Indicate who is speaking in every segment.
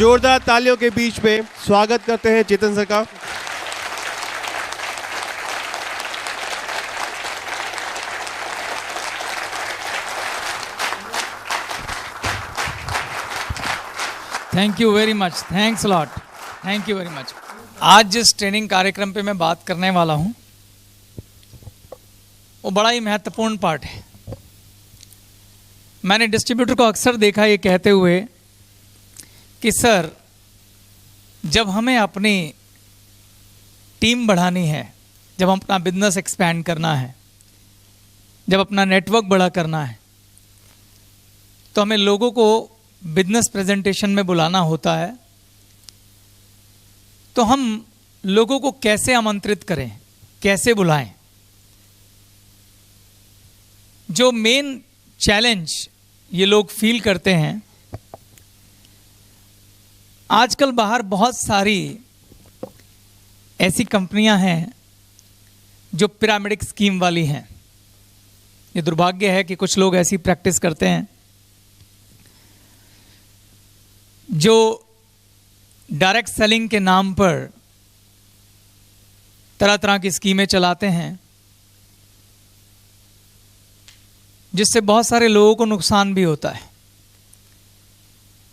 Speaker 1: जोरदार तालियों के बीच में स्वागत करते हैं चेतन सर का।
Speaker 2: Thank you very much, thanks lot, thank you very much. आज जिस ट्रेनिंग कार्यक्रम पे मैं बात करने वाला हूं वो बड़ा ही महत्वपूर्ण पार्ट है। मैंने डिस्ट्रीब्यूटर को अक्सर देखा ये कहते हुए कि सर, जब हमें अपनी टीम बढ़ानी है, जब हम अपना बिजनेस एक्सपैंड करना है, जब अपना नेटवर्क बड़ा करना है, तो हमें लोगों को बिजनेस प्रेजेंटेशन में बुलाना होता है। तो हम लोगों को कैसे आमंत्रित करें, कैसे बुलाएं? जो मेन चैलेंज ये लोग फील करते हैं, आजकल बाहर बहुत सारी ऐसी कंपनियां हैं जो पिरामिडिक स्कीम वाली हैं। ये दुर्भाग्य है कि कुछ लोग ऐसी प्रैक्टिस करते हैं जो डायरेक्ट सेलिंग के नाम पर तरह तरह की स्कीमें चलाते हैं, जिससे बहुत सारे लोगों को नुकसान भी होता है।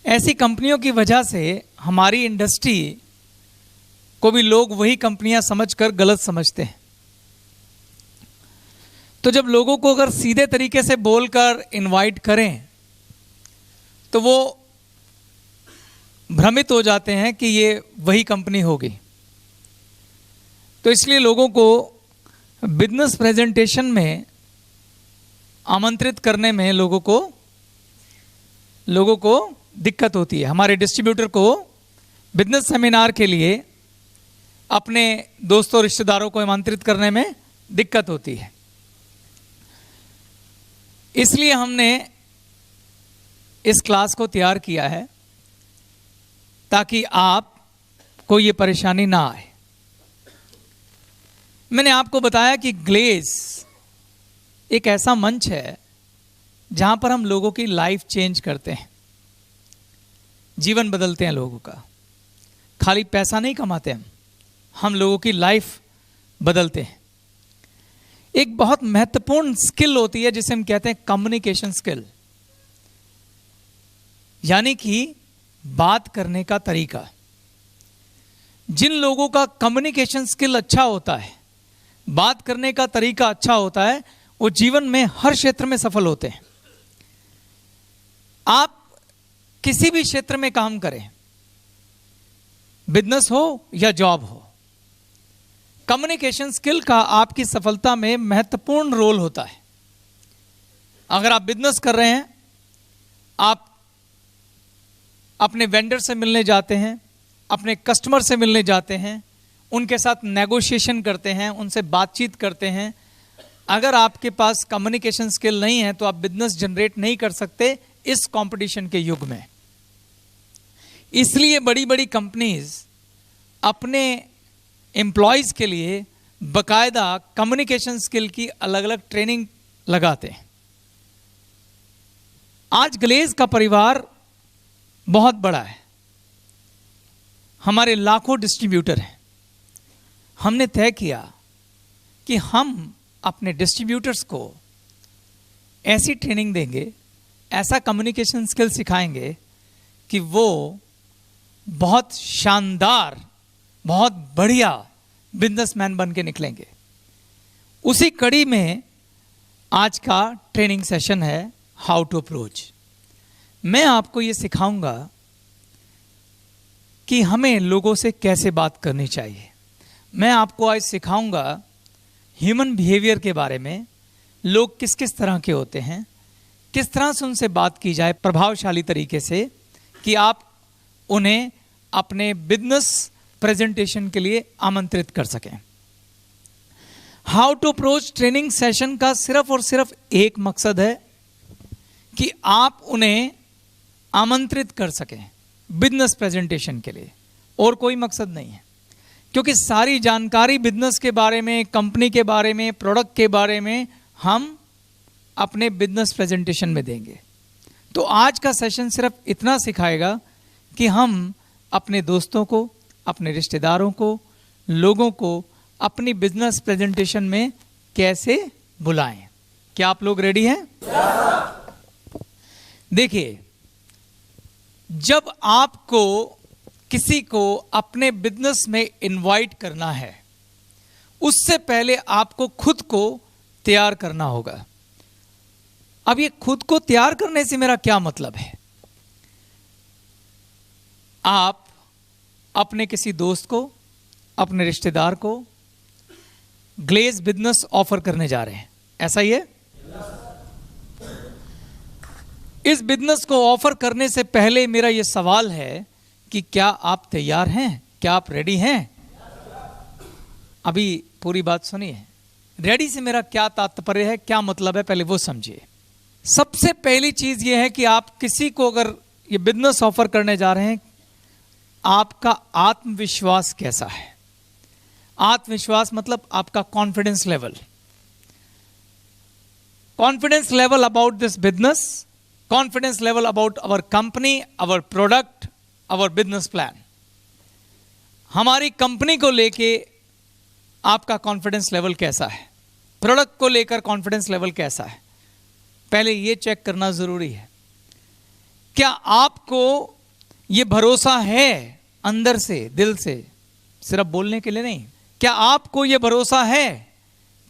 Speaker 2: ऐसी कंपनियों की वजह से हमारी इंडस्ट्री को भी लोग वही कंपनियां समझकर गलत समझते हैं। तो जब लोगों को अगर सीधे तरीके से बोलकर इनवाइट करें तो वो भ्रमित हो जाते हैं कि ये वही कंपनी होगी। तो इसलिए लोगों को बिजनेस प्रेजेंटेशन में आमंत्रित करने में लोगों को दिक्कत होती है। हमारे डिस्ट्रीब्यूटर को बिजनेस सेमिनार के लिए अपने दोस्तों रिश्तेदारों को आमंत्रित करने में दिक्कत होती है। इसलिए हमने इस क्लास को तैयार किया है ताकि आपको ये परेशानी ना आए। मैंने आपको बताया कि ग्लेज एक ऐसा मंच है जहां पर हम लोगों की लाइफ चेंज करते हैं, जीवन बदलते हैं लोगों का। खाली पैसा नहीं कमाते हम लोगों की लाइफ बदलते हैं। एक बहुत महत्वपूर्ण स्किल होती है जिसे हम कहते हैं कम्युनिकेशन स्किल, यानी कि बात करने का तरीका। जिन लोगों का कम्युनिकेशन स्किल अच्छा होता है, बात करने का तरीका अच्छा होता है, वो जीवन में हर क्षेत्र में सफल होते हैं। आप किसी भी क्षेत्र में काम करें, बिजनेस हो या जॉब हो, कम्युनिकेशन स्किल का आपकी सफलता में महत्वपूर्ण रोल होता है। अगर आप बिजनेस कर रहे हैं, आप अपने वेंडर से मिलने जाते हैं, अपने कस्टमर से मिलने जाते हैं, उनके साथ नेगोशिएशन करते हैं, उनसे बातचीत करते हैं। अगर आपके पास कम्युनिकेशन स्किल नहीं है तो आप बिजनेस जनरेट नहीं कर सकते इस कंपटीशन के युग में। इसलिए बड़ी बड़ी कंपनीज अपने एम्प्लॉयज के लिए बकायदा कम्युनिकेशन स्किल की अलग अलग ट्रेनिंग लगाते हैं। आज ग्लेज का परिवार बहुत बड़ा है, हमारे लाखों डिस्ट्रीब्यूटर हैं। हमने तय किया कि हम अपने डिस्ट्रीब्यूटर्स को ऐसी ट्रेनिंग देंगे, ऐसा कम्युनिकेशन स्किल सिखाएंगे कि वो बहुत शानदार, बहुत बढ़िया बिजनेसमैन बन के निकलेंगे। उसी कड़ी में आज का ट्रेनिंग सेशन है हाउ टू अप्रोच। मैं आपको ये सिखाऊंगा कि हमें लोगों से कैसे बात करनी चाहिए। मैं आपको आज सिखाऊंगा ह्यूमन बिहेवियर के बारे में, लोग किस किस तरह के होते हैं, किस तरह से उनसे बात की जाए प्रभावशाली तरीके से कि आप उन्हें अपने बिजनेस प्रेजेंटेशन के लिए आमंत्रित कर सकें। How to approach training session का सिर्फ और सिर्फ एक मकसद है कि आप उन्हें आमंत्रित कर सकें बिजनेस प्रेजेंटेशन के लिए, और कोई मकसद नहीं है। क्योंकि सारी जानकारी बिजनेस के बारे में, कंपनी के बारे में, प्रोडक्ट के बारे में हम अपने बिजनेस प्रेजेंटेशन में देंगे। तो आज का सेशन सिर्फ इतना सिखाएगा कि हम अपने दोस्तों को, अपने रिश्तेदारों को, लोगों को अपनी बिजनेस प्रेजेंटेशन में कैसे बुलाएं। क्या आप लोग रेडी हैं? देखिए, जब आपको किसी को अपने बिजनेस में इनवाइट करना है, उससे पहले आपको खुद को तैयार करना होगा। अब ये खुद को तैयार करने से मेरा क्या मतलब है? आप अपने किसी दोस्त को, अपने रिश्तेदार को ग्लेज बिजनेस ऑफर करने जा रहे हैं, ऐसा ही है? इस बिजनेस को ऑफर करने से पहले मेरा यह सवाल है कि क्या आप तैयार हैं? क्या आप रेडी हैं? अभी पूरी बात सुनिए। रेडी से मेरा क्या तात्पर्य है, क्या मतलब है, पहले वो समझिए। सबसे पहली चीज यह है कि आप किसी को अगर ये बिजनेस ऑफर करने जा रहे हैं, आपका आत्मविश्वास कैसा है? आत्मविश्वास मतलब आपका confidence level. Confidence level about this business, confidence level about our company, our product, our business plan. हमारी कंपनी को लेके आपका कॉन्फिडेंस लेवल कैसा है? प्रोडक्ट को लेकर कॉन्फिडेंस लेवल कैसा है? पहले यह चेक करना जरूरी है। क्या आपको यह भरोसा है अंदर से, दिल से, सिर्फ बोलने के लिए नहीं? क्या आपको यह भरोसा है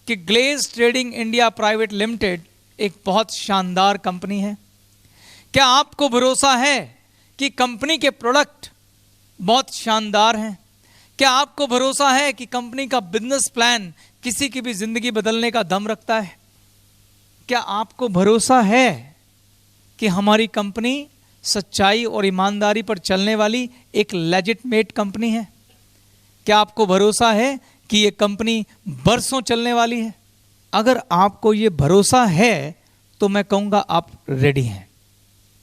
Speaker 2: कि Glaze trading India private limited एक बहुत शानदार कंपनी है? क्या आपको भरोसा है कि कंपनी के प्रोडक्ट बहुत शानदार हैं? क्या आपको भरोसा है कि कंपनी का बिजनेस प्लान किसी की भी जिंदगी बदलने का दम रखता है? क्या आपको भरोसा है कि हमारी कंपनी सच्चाई और ईमानदारी पर चलने वाली एक लेजिटमेट कंपनी है? क्या आपको भरोसा है कि ये कंपनी बरसों चलने वाली है? अगर आपको ये भरोसा है तो मैं कहूंगा आप रेडी हैं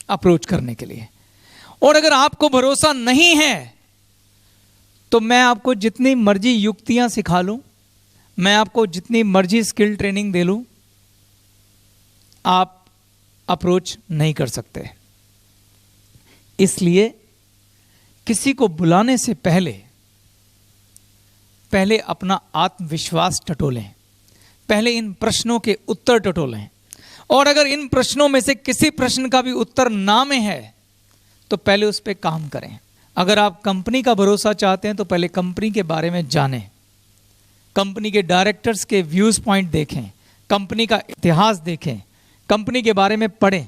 Speaker 2: अप्रोच करने के लिए। और अगर आपको भरोसा नहीं है तो मैं आपको जितनी मर्जी युक्तियां सिखा लूं, मैं आपको जितनी मर्जी स्किल ट्रेनिंग दे लूं, आप अप्रोच नहीं कर सकते। इसलिए किसी को बुलाने से पहले अपना आत्मविश्वास टटोलें, पहले इन प्रश्नों के उत्तर टटोलें। और अगर इन प्रश्नों में से किसी प्रश्न का भी उत्तर ना में है तो पहले उस पर काम करें। अगर आप कंपनी का भरोसा चाहते हैं तो पहले कंपनी के बारे में जानें, कंपनी के डायरेक्टर्स के व्यूज पॉइंट देखें, कंपनी का इतिहास देखें, कंपनी के बारे में पढ़ें,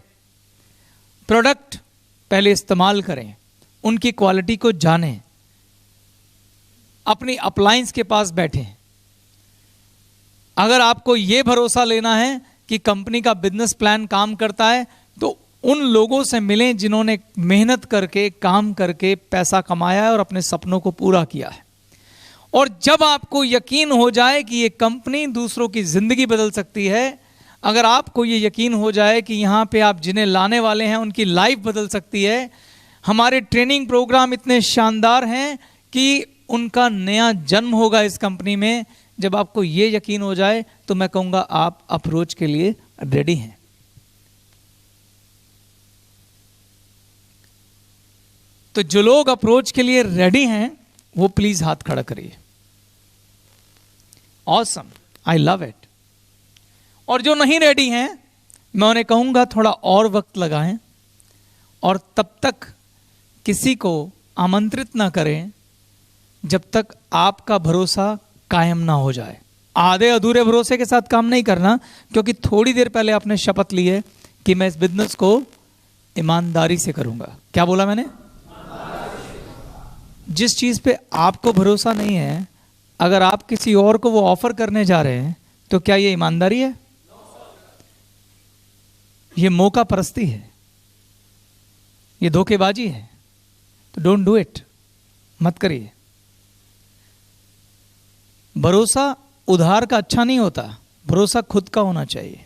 Speaker 2: प्रोडक्ट पहले इस्तेमाल करें, उनकी क्वालिटी को जानें, अपनी अप्लायंस के पास बैठें। अगर आपको यह भरोसा लेना है कि कंपनी का बिजनेस प्लान काम करता है तो उन लोगों से मिलें जिन्होंने मेहनत करके, काम करके पैसा कमाया है और अपने सपनों को पूरा किया है। और जब आपको यकीन हो जाए कि ये कंपनी दूसरों की जिंदगी बदल सकती है, अगर आपको ये यकीन हो जाए कि यहाँ पे आप जिन्हें लाने वाले हैं उनकी लाइफ बदल सकती है, हमारे ट्रेनिंग प्रोग्राम इतने शानदार हैं कि उनका नया जन्म होगा इस कंपनी में, जब आपको ये यकीन हो जाए तो मैं कहूँगा आप अप्रोच के लिए रेडी हैं। तो जो लोग अप्रोच के लिए रेडी हैं वो प्लीज हाथ खड़ा करिए। Awesome, I love it. और जो नहीं रेडी हैं मैं उन्हें कहूंगा थोड़ा और वक्त लगाएं और तब तक किसी को आमंत्रित ना करें जब तक आपका भरोसा कायम ना हो जाए। आधे अधूरे भरोसे के साथ काम नहीं करना, क्योंकि थोड़ी देर पहले आपने शपथ ली है कि मैं इस बिजनेस को ईमानदारी से करूंगा। क्या बोला मैंने? जिस चीज पे आपको भरोसा नहीं है, अगर आप किसी और को वो ऑफर करने जा रहे हैं तो क्या ये ईमानदारी है? ये मौका परस्ती है, ये धोखेबाजी है। तो डोंट डू इट, मत करिए। भरोसा उधार का अच्छा नहीं होता, भरोसा खुद का होना चाहिए।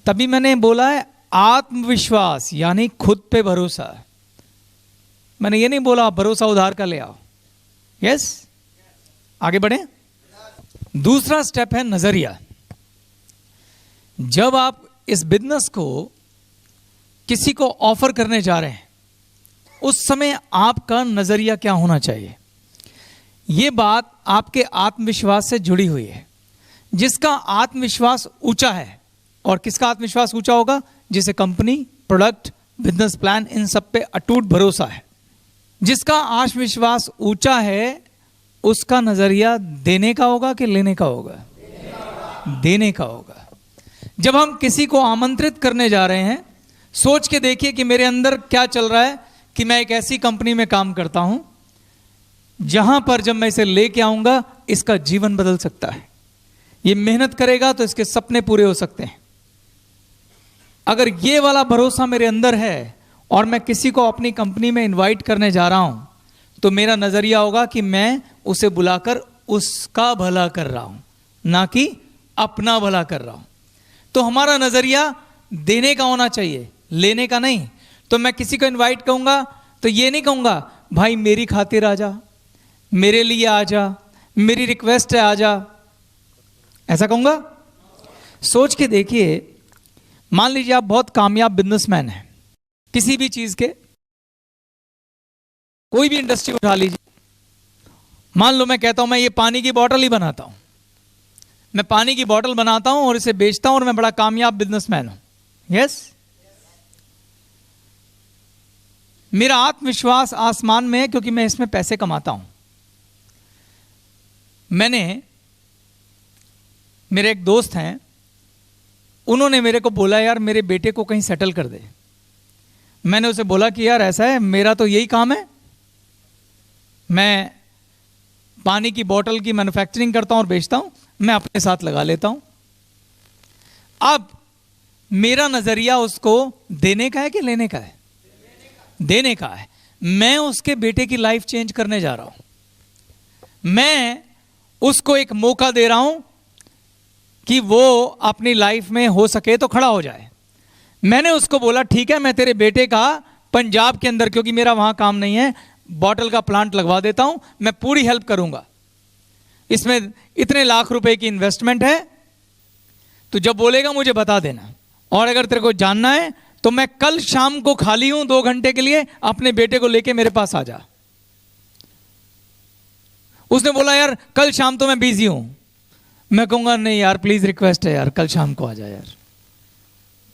Speaker 2: तभी मैंने बोला है आत्मविश्वास यानी खुद पे भरोसा। मैंने ये नहीं बोला भरोसा उधार का ले आओ। यस, आगे बढ़े। दूसरा स्टेप है नजरिया। जब आप इस बिजनेस को किसी को ऑफर करने जा रहे हैं, उस समय आपका नजरिया क्या होना चाहिए? ये बात आपके आत्मविश्वास से जुड़ी हुई है। जिसका आत्मविश्वास ऊंचा है, और किसका आत्मविश्वास ऊंचा होगा? जिसे कंपनी, प्रोडक्ट, बिजनेस प्लान, इन सब पे अटूट भरोसा है। जिसका आत्मविश्वास ऊंचा है उसका नजरिया देने का होगा कि लेने का होगा? देने का होगा। जब हम किसी को आमंत्रित करने जा रहे हैं, सोच के देखिए कि मेरे अंदर क्या चल रहा है कि मैं एक ऐसी कंपनी में काम करता हूं जहां पर जब मैं इसे लेके आऊंगा इसका जीवन बदल सकता है। ये मेहनत करेगा तो इसके सपने पूरे हो सकते हैं। अगर ये वाला भरोसा मेरे अंदर है और मैं किसी को अपनी कंपनी में इनवाइट करने जा रहा हूं, तो मेरा नजरिया होगा कि मैं उसे बुलाकर उसका भला कर रहा हूं, ना कि अपना भला कर रहा हूं। तो हमारा नजरिया देने का होना चाहिए, लेने का नहीं। तो मैं किसी को इनवाइट करूंगा तो ये नहीं कहूंगा भाई मेरी खातिर आ जा, मेरे लिए आ जा, मेरी रिक्वेस्ट है आ जा, ऐसा कहूंगा? सोच के देखिए, मान लीजिए आप बहुत कामयाब बिजनेसमैन हैं किसी भी चीज के, कोई भी इंडस्ट्री उठा लीजिए। मान लो मैं कहता हूं मैं ये पानी की बोतल ही बनाता हूं, मैं पानी की बोतल बनाता हूं और इसे बेचता हूं और मैं बड़ा कामयाब बिजनेसमैन हूं। यस, मेरा आत्मविश्वास आसमान में है क्योंकि मैं इसमें पैसे कमाता हूं। मेरे एक दोस्त हैं, उन्होंने मेरे को बोला यार मेरे बेटे को कहीं सेटल कर दे। मैंने उसे बोला कि यार ऐसा है, मेरा तो यही काम है, मैं पानी की बोतल की मैन्युफैक्चरिंग करता हूं और बेचता हूं, मैं अपने साथ लगा लेता हूं। अब मेरा नजरिया उसको देने का है कि लेने का है? देने का है। मैं उसके बेटे की लाइफ चेंज करने जा रहा हूं। मैं उसको एक मौका दे रहा हूं कि वो अपनी लाइफ में हो सके तो खड़ा हो जाए। मैंने उसको बोला ठीक है, मैं तेरे बेटे का पंजाब के अंदर, क्योंकि मेरा वहां काम नहीं है, बॉटल का प्लांट लगवा देता हूं, मैं पूरी हेल्प करूंगा, इसमें इतने लाख रुपए की इन्वेस्टमेंट है, तो जब बोलेगा मुझे बता देना। और अगर तेरे को जानना है तो मैं कल शाम को खाली हूं 2 घंटे के लिए, अपने बेटे को लेके मेरे पास आ जा। उसने बोला यार कल शाम तो मैं बिजी हूं। मैं कहूंगा नहीं यार प्लीज, रिक्वेस्ट है यार, कल शाम को आ जा यार,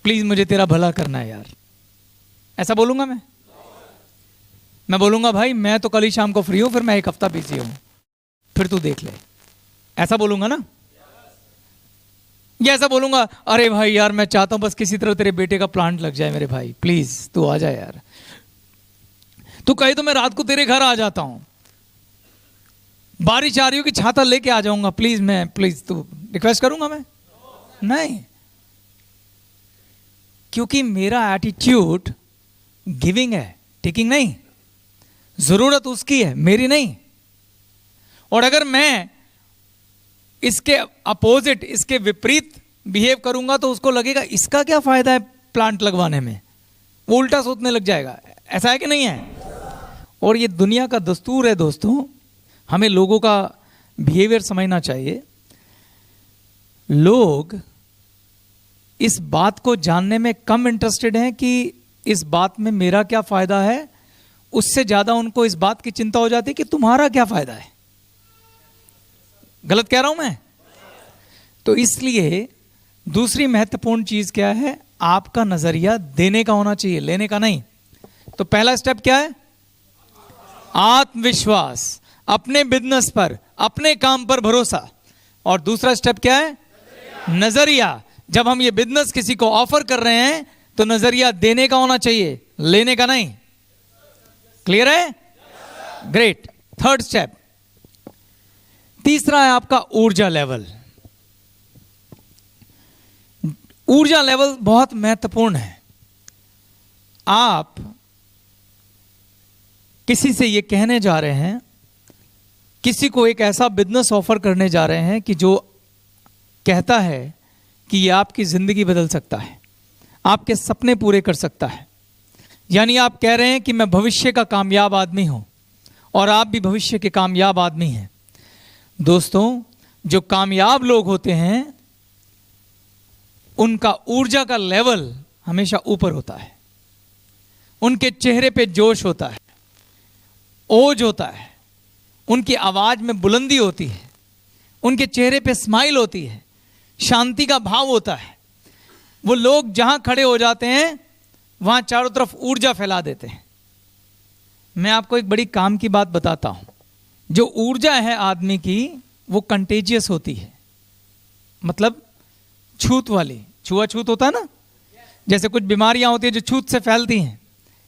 Speaker 2: प्लीज मुझे तेरा भला करना है यार। ऐसा बोलूंगा मैं बोलूंगा भाई मैं तो कल ही शाम को फ्री हूं, फिर मैं 1 हफ्ता बिजी हूं, फिर तू देख ले। ऐसा बोलूंगा ना? या ऐसा बोलूंगा अरे भाई यार मैं चाहता हूं बस किसी तरह तेरे बेटे का प्लांट लग जाए मेरे भाई, प्लीज तू आ जा यार। तू कहे तो मैं रात को तेरे घर आ जाता हूं, बारिश आ रही हो कि छाता लेके आ जाऊंगा, प्लीज तू रिक्वेस्ट करूंगा मैं? नहीं, क्योंकि मेरा एटीट्यूड गिविंग है, टेकिंग नहीं। जरूरत उसकी है, मेरी नहीं। और अगर मैं इसके अपोजिट, इसके विपरीत बिहेव करूंगा तो उसको लगेगा इसका क्या फायदा है प्लांट लगवाने में, वो उल्टा सोचने लग जाएगा। ऐसा है कि नहीं है? और ये दुनिया का दस्तूर है दोस्तों, हमें लोगों का बिहेवियर समझना चाहिए। लोग इस बात को जानने में कम इंटरेस्टेड हैं कि इस बात में मेरा क्या फायदा है, उससे ज्यादा उनको इस बात की चिंता हो जाती है कि तुम्हारा क्या फायदा है। गलत कह रहा हूं मैं? तो इसलिए दूसरी महत्वपूर्ण चीज क्या है? आपका नजरिया देने का होना चाहिए, लेने का नहीं। तो पहला स्टेप क्या है? आत्मविश्वास, अपने बिजनेस पर, अपने काम पर भरोसा। और दूसरा स्टेप क्या है? नजरिया। जब हम ये बिजनेस किसी को ऑफर कर रहे हैं तो नजरिया देने का होना चाहिए, लेने का नहीं। क्लियर है? ग्रेट। थर्ड स्टेप, तीसरा है आपका ऊर्जा लेवल। ऊर्जा लेवल बहुत महत्वपूर्ण है। आप किसी से ये कहने जा रहे हैं, किसी को एक ऐसा बिजनेस ऑफर करने जा रहे हैं कि जो कहता है कि ये आपकी जिंदगी बदल सकता है, आपके सपने पूरे कर सकता है। यानी आप कह रहे हैं कि मैं भविष्य का कामयाब आदमी हूं और आप भी भविष्य के कामयाब आदमी हैं। दोस्तों, जो कामयाब लोग होते हैं उनका ऊर्जा का लेवल हमेशा ऊपर होता है। उनके चेहरे पे जोश होता है, ओज होता है, उनकी आवाज में बुलंदी होती है, उनके चेहरे पे स्माइल होती है, शांति का भाव होता है। वो लोग जहां खड़े हो जाते हैं वहां चारों तरफ ऊर्जा फैला देते हैं। मैं आपको एक बड़ी काम की बात बताता हूं। जो ऊर्जा है आदमी की वो कंटेजियस होती है, मतलब छूत वाली। छुआछूत होता है ना, जैसे कुछ बीमारियां होती है जो छूत से फैलती हैं,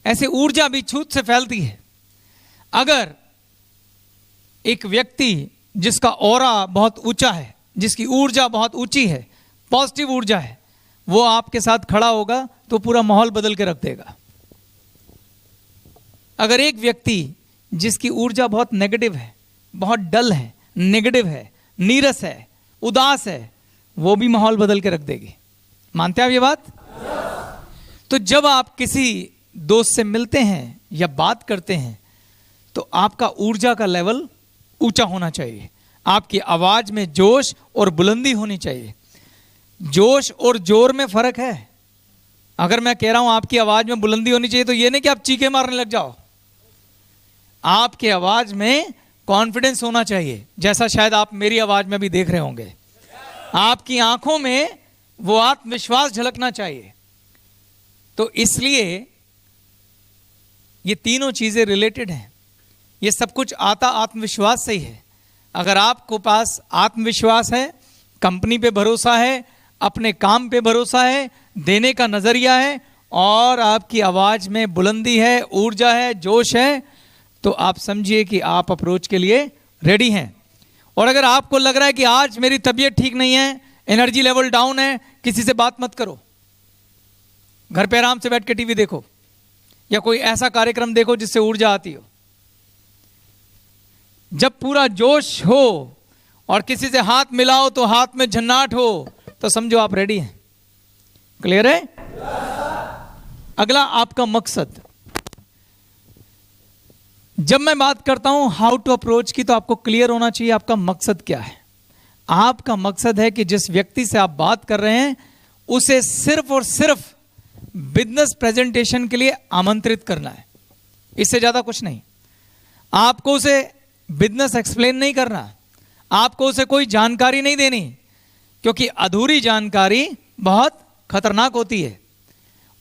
Speaker 2: ऐसे ऊर्जा भी छूत से फैलती है। अगर एक व्यक्ति जिसका ऑरा बहुत ऊंचा है, जिसकी ऊर्जा बहुत ऊंची है, पॉजिटिव ऊर्जा है, वो आपके साथ खड़ा होगा तो पूरा माहौल बदल के रख देगा। अगर एक व्यक्ति जिसकी ऊर्जा बहुत नेगेटिव है, बहुत डल है, नेगेटिव है, नीरस है, उदास है, वो भी माहौल बदल के रख देगी। मानते हैं आप ये बात? तो जब आप किसी दोस्त से मिलते हैं या बात करते हैं तो आपका ऊर्जा का लेवल ऊंचा होना चाहिए। आपकी आवाज में जोश और बुलंदी होनी चाहिए। जोश और जोर में फर्क है। अगर मैं कह रहा हूं आपकी आवाज में बुलंदी होनी चाहिए तो ये नहीं कि आप चीखे मारने लग जाओ। आपकी आवाज में कॉन्फिडेंस होना चाहिए, जैसा शायद आप मेरी आवाज में भी देख रहे होंगे। आपकी आंखों में वो आत्मविश्वास झलकना चाहिए। तो इसलिए ये तीनों चीजें रिलेटेड हैं। ये सब कुछ आता आत्मविश्वास से ही है। अगर आपको पास आत्मविश्वास है, कंपनी पे भरोसा है, अपने काम पे भरोसा है, देने का नजरिया है और आपकी आवाज में बुलंदी है, ऊर्जा है, जोश है, तो आप समझिए कि आप अप्रोच के लिए रेडी हैं। और अगर आपको लग रहा है कि आज मेरी तबीयत ठीक नहीं है, एनर्जी लेवल डाउन है, किसी से बात मत करो। घर पे आराम से बैठ के टीवी देखो या कोई ऐसा कार्यक्रम देखो जिससे ऊर्जा आती हो। जब पूरा जोश हो और किसी से हाथ मिलाओ तो हाथ में झन्नाट हो, तो समझो आप रेडी हैं। क्लियर है? अगला आपका मकसद। जब मैं बात करता हूं हाउ टू अप्रोच की, तो आपको क्लियर होना चाहिए आपका मकसद क्या है। आपका मकसद है कि जिस व्यक्ति से आप बात कर रहे हैं उसे सिर्फ और सिर्फ बिजनेस प्रेजेंटेशन के लिए आमंत्रित करना है, इससे ज्यादा कुछ नहीं। आपको उसे बिजनेस एक्सप्लेन नहीं करना, आपको उसे कोई जानकारी नहीं देनी, क्योंकि अधूरी जानकारी बहुत खतरनाक होती है।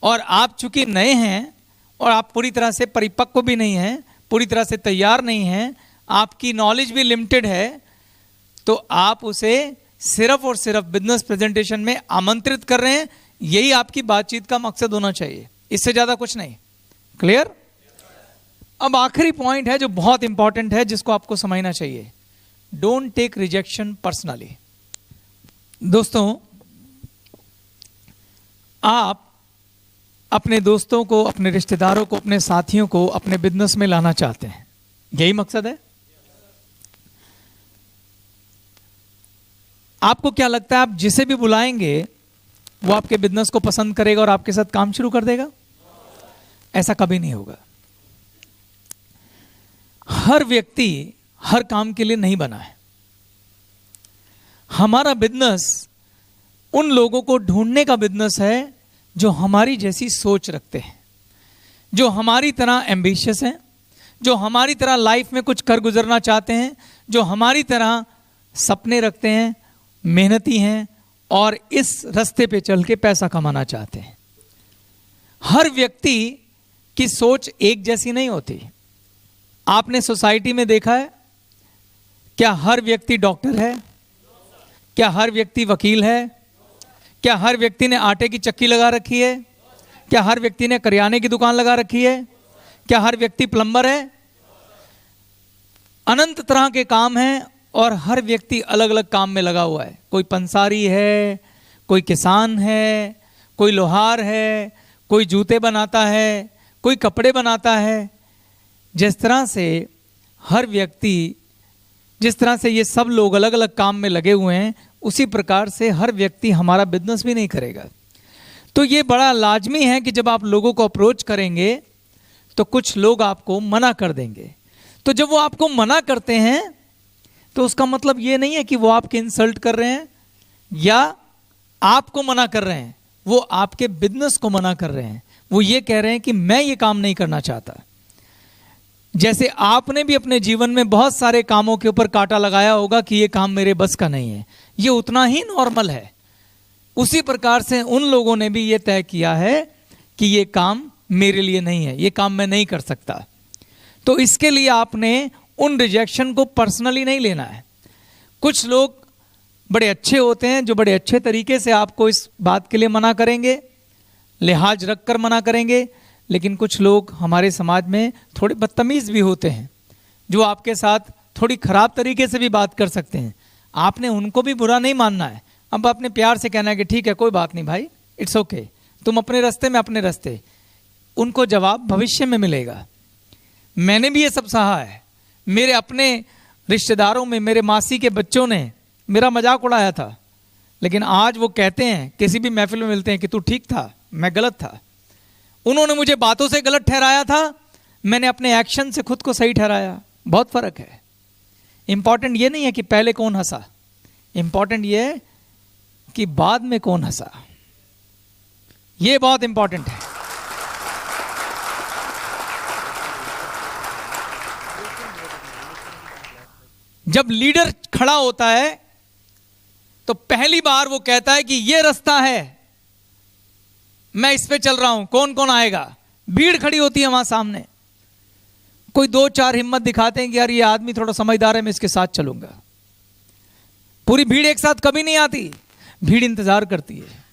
Speaker 2: और आप चूंकि नए हैं और आप पूरी तरह से परिपक्व भी नहीं हैं, पूरी तरह से तैयार नहीं हैं, आपकी नॉलेज भी लिमिटेड है, तो आप उसे सिर्फ और सिर्फ बिजनेस प्रेजेंटेशन में आमंत्रित कर रहे हैं। यही आपकी बातचीत का मकसद होना चाहिए, इससे ज्यादा कुछ नहीं। क्लियर? अब आखिरी पॉइंट है जो बहुत इंपॉर्टेंट है, जिसको आपको समझना चाहिए। Don't take rejection personally. दोस्तों, आप अपने दोस्तों को, अपने रिश्तेदारों को, अपने साथियों को अपने बिजनेस में लाना चाहते हैं, यही मकसद है। आपको क्या लगता है आप जिसे भी बुलाएंगे वो आपके बिजनेस को पसंद करेगा और आपके साथ काम शुरू कर देगा? ऐसा कभी नहीं होगा। हर व्यक्ति हर काम के लिए नहीं बना है। हमारा बिजनेस उन लोगों को ढूंढने का बिजनेस है जो हमारी जैसी सोच रखते हैं, जो हमारी तरह एम्बिशियस हैं, जो हमारी तरह लाइफ में कुछ कर गुजरना चाहते हैं, जो हमारी तरह सपने रखते हैं, मेहनती हैं और इस रास्ते पे चल के पैसा कमाना चाहते हैं। हर व्यक्ति की सोच एक जैसी नहीं होती। आपने सोसाइटी में देखा है, क्या हर व्यक्ति डॉक्टर है? क्या हर व्यक्ति वकील है? क्या हर व्यक्ति ने आटे की चक्की लगा रखी है? क्या हर व्यक्ति ने करियाने की दुकान लगा रखी है? क्या हर व्यक्ति प्लम्बर है? अनंत तरह के काम हैं और हर व्यक्ति अलग अलग काम में लगा हुआ है। कोई पंसारी है, कोई किसान है, कोई लोहार है, कोई जूते बनाता है, कोई कपड़े बनाता है। जिस तरह से हर व्यक्ति, जिस तरह से ये सब लोग अलग अलग काम में लगे हुए हैं, उसी प्रकार से हर व्यक्ति हमारा बिजनेस भी नहीं करेगा। तो ये बड़ा लाजमी है कि जब आप लोगों को अप्रोच करेंगे तो कुछ लोग आपको मना कर देंगे। तो जब वो आपको मना करते हैं तो उसका मतलब ये नहीं है कि वो आपके इंसल्ट कर रहे हैं या आपको मना कर रहे हैं। वो आपके बिजनेस को मना कर रहे हैं। वो ये कह रहे हैं कि मैं ये काम नहीं करना चाहता। जैसे आपने भी अपने जीवन में बहुत सारे कामों के ऊपर कांटा लगाया होगा कि ये काम मेरे बस का नहीं है, ये उतना ही नॉर्मल है। उसी प्रकार से उन लोगों ने भी ये तय किया है कि ये काम मेरे लिए नहीं है, ये काम मैं नहीं कर सकता। तो इसके लिए आपने उन रिजेक्शन को पर्सनली नहीं लेना है। कुछ लोग बड़े अच्छे होते हैं जो बड़े अच्छे तरीके से आपको इस बात के लिए मना करेंगे, लिहाज रखकर मना करेंगे, लेकिन कुछ लोग हमारे समाज में थोड़े बदतमीज़ भी होते हैं जो आपके साथ थोड़ी खराब तरीके से भी बात कर सकते हैं। आपने उनको भी बुरा नहीं मानना है। अब आपने प्यार से कहना है कि ठीक है, कोई बात नहीं भाई, इट्स ओके, तुम अपने रास्ते में अपने रास्ते। उनको जवाब भविष्य में मिलेगा। मैंने भी ये सब सहा है। मेरे अपने रिश्तेदारों में मेरे मासी के बच्चों ने मेरा मजाक उड़ाया था, लेकिन आज वो कहते हैं, किसी भी महफिल में मिलते हैं, कि तू ठीक था, मैं गलत था। उन्होंने मुझे बातों से गलत ठहराया था, मैंने अपने एक्शन से खुद को सही ठहराया। बहुत फर्क है। इंपॉर्टेंट ये नहीं है कि पहले कौन हंसा, इंपॉर्टेंट ये है कि बाद में कौन हंसा। ये बहुत इंपॉर्टेंट है। जब लीडर खड़ा होता है तो पहली बार वो कहता है कि ये रास्ता है, मैं इस पे चल रहा हूं, कौन कौन आएगा। भीड़ खड़ी होती है वहां सामने, कोई दो चार हिम्मत दिखाते हैं कि यार ये आदमी थोड़ा समझदार है, मैं इसके साथ चलूंगा। पूरी भीड़ एक साथ कभी नहीं आती। भीड़ इंतजार करती है,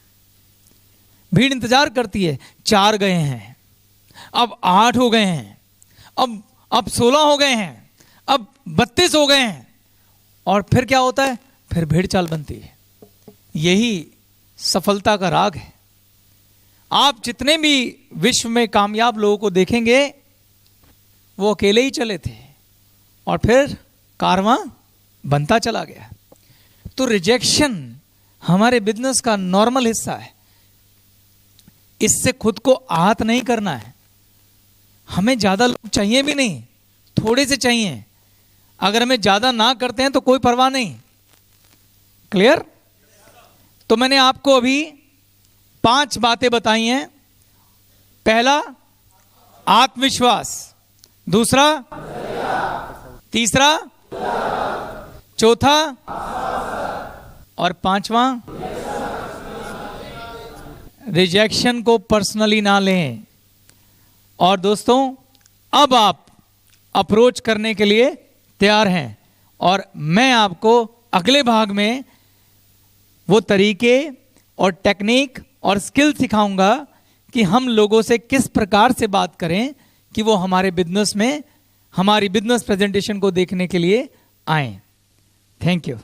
Speaker 2: भीड़ इंतजार करती है। 4 गए हैं, अब 8 हो गए हैं, अब 16 हो गए हैं, अब 32 हो गए हैं, और फिर क्या होता है, फिर भीड़ चाल बनती है। यही सफलता का राग है। आप जितने भी विश्व में कामयाब लोगों को देखेंगे, वो अकेले ही चले थे और फिर कारवां बनता चला गया। तो रिजेक्शन हमारे बिजनेस का नॉर्मल हिस्सा है। इससे खुद को आहत नहीं करना है। हमें ज्यादा लोग चाहिए भी नहीं, थोड़े से चाहिए। अगर हमें ज्यादा ना करते हैं तो कोई परवाह नहीं। क्लियर? तो मैंने आपको अभी 5 बातें बताई हैं। पहला, आत्मविश्वास। दूसरा, तीसरा, चौथा और 5वां, रिजेक्शन को पर्सनली ना लें। और दोस्तों, अब आप अप्रोच करने के लिए तैयार हैं, और मैं आपको अगले भाग में वो तरीके और टेक्निक और स्किल सिखाऊंगा कि हम लोगों से किस प्रकार से बात करें कि वो हमारे बिजनेस में हमारी बिजनेस प्रेजेंटेशन को देखने के लिए आए। Thank you.